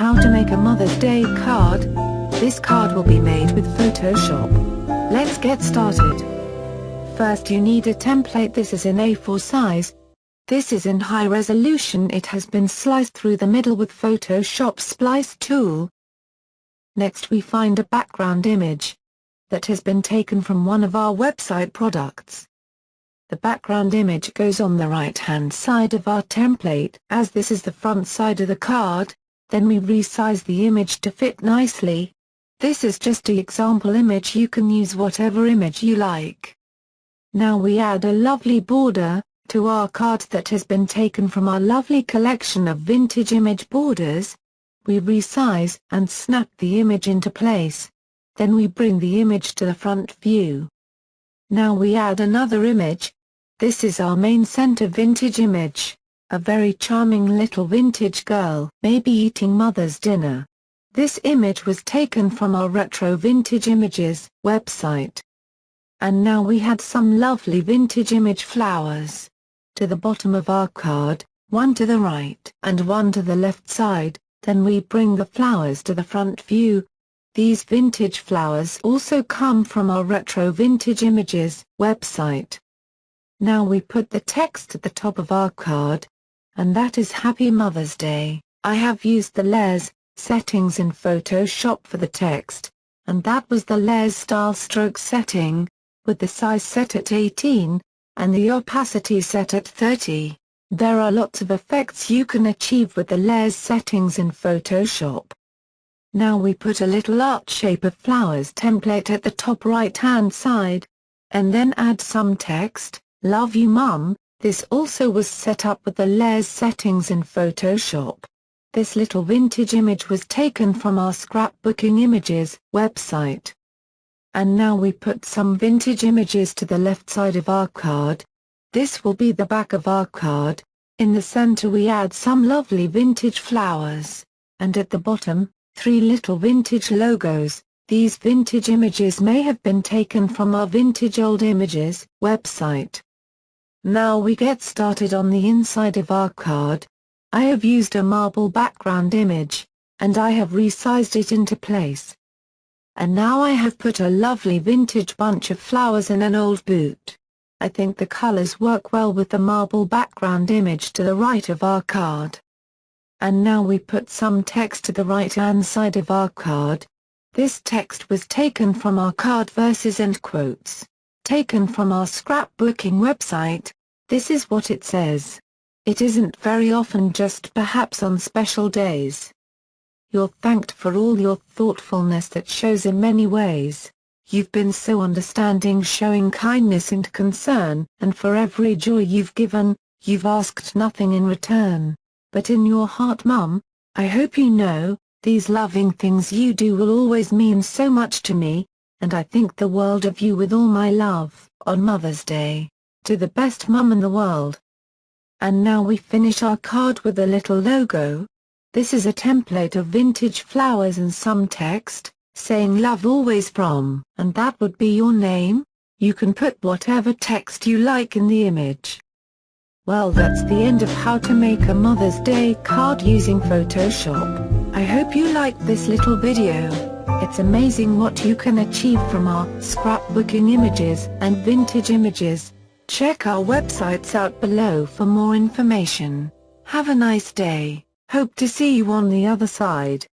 How to make a Mother's Day card. This card will be made with Photoshop. Let's get started. First you need a template. This is in A4 size. This is in high resolution. It has been sliced through the middle with Photoshop splice tool. Next we find a background image that has been taken from one of our website products. The background image goes on the right-hand side of our template, as this is the front side of the card. Then we resize the image to fit nicely. This is just an example image. You can use whatever image you like. Now we add a lovely border to our card that has been taken from our lovely collection of vintage image borders. We resize and snap the image into place. Then we bring the image to the front view. Now we add another image. This is our main center vintage image. A very charming little vintage girl, maybe eating mother's dinner. This image was taken from our retro vintage images website. And now we had some lovely vintage image flowers to the bottom of our card, one to the right and one to the left side. Then we bring the flowers to the front view. These vintage flowers also come from our retro vintage images website. Now we put the text at the top of our card, and that is Happy Mother's Day. I have used the layers settings in Photoshop for the text, and that was the layers style stroke setting, with the size set at 18, and the opacity set at 30. There are lots of effects you can achieve with the layers settings in Photoshop. Now we put a little art shape of flowers template at the top right hand side, and then add some text, Love you Mum. This also was set up with the layers settings in Photoshop. This little vintage image was taken from our scrapbooking images website. And now we put some vintage images to the left side of our card. This will be the back of our card. In the center we add some lovely vintage flowers, and at the bottom, 3 little vintage logos. These vintage images may have been taken from our vintage old images website. Now we get started on the inside of our card. I have used a marble background image, and I have resized it into place. And now I have put a lovely vintage bunch of flowers in an old boot. I think the colors work well with the marble background image to the right of our card. And now we put some text to the right-hand side of our card. This text was taken from our card verses and quotes, taken from our scrapbooking website. This is what it says. It isn't very often, just perhaps on special days. You're thanked for all your thoughtfulness that shows in many ways. You've been so understanding, showing kindness and concern, and for every joy you've given, you've asked nothing in return. But in your heart, Mum, I hope you know, these loving things you do will always mean so much to me, and I think the world of you with all my love, on Mother's Day, to the best mum in the world. And now we finish our card with a little logo. This is a template of vintage flowers and some text, saying love always from, and that would be your name. You can put whatever text you like in the image. Well, that's the end of how to make a Mother's Day card using Photoshop. I hope you liked this little video. It's amazing what you can achieve from our scrapbooking images and vintage images. Check our websites out below for more information. Have a nice day. Hope to see you on the other side.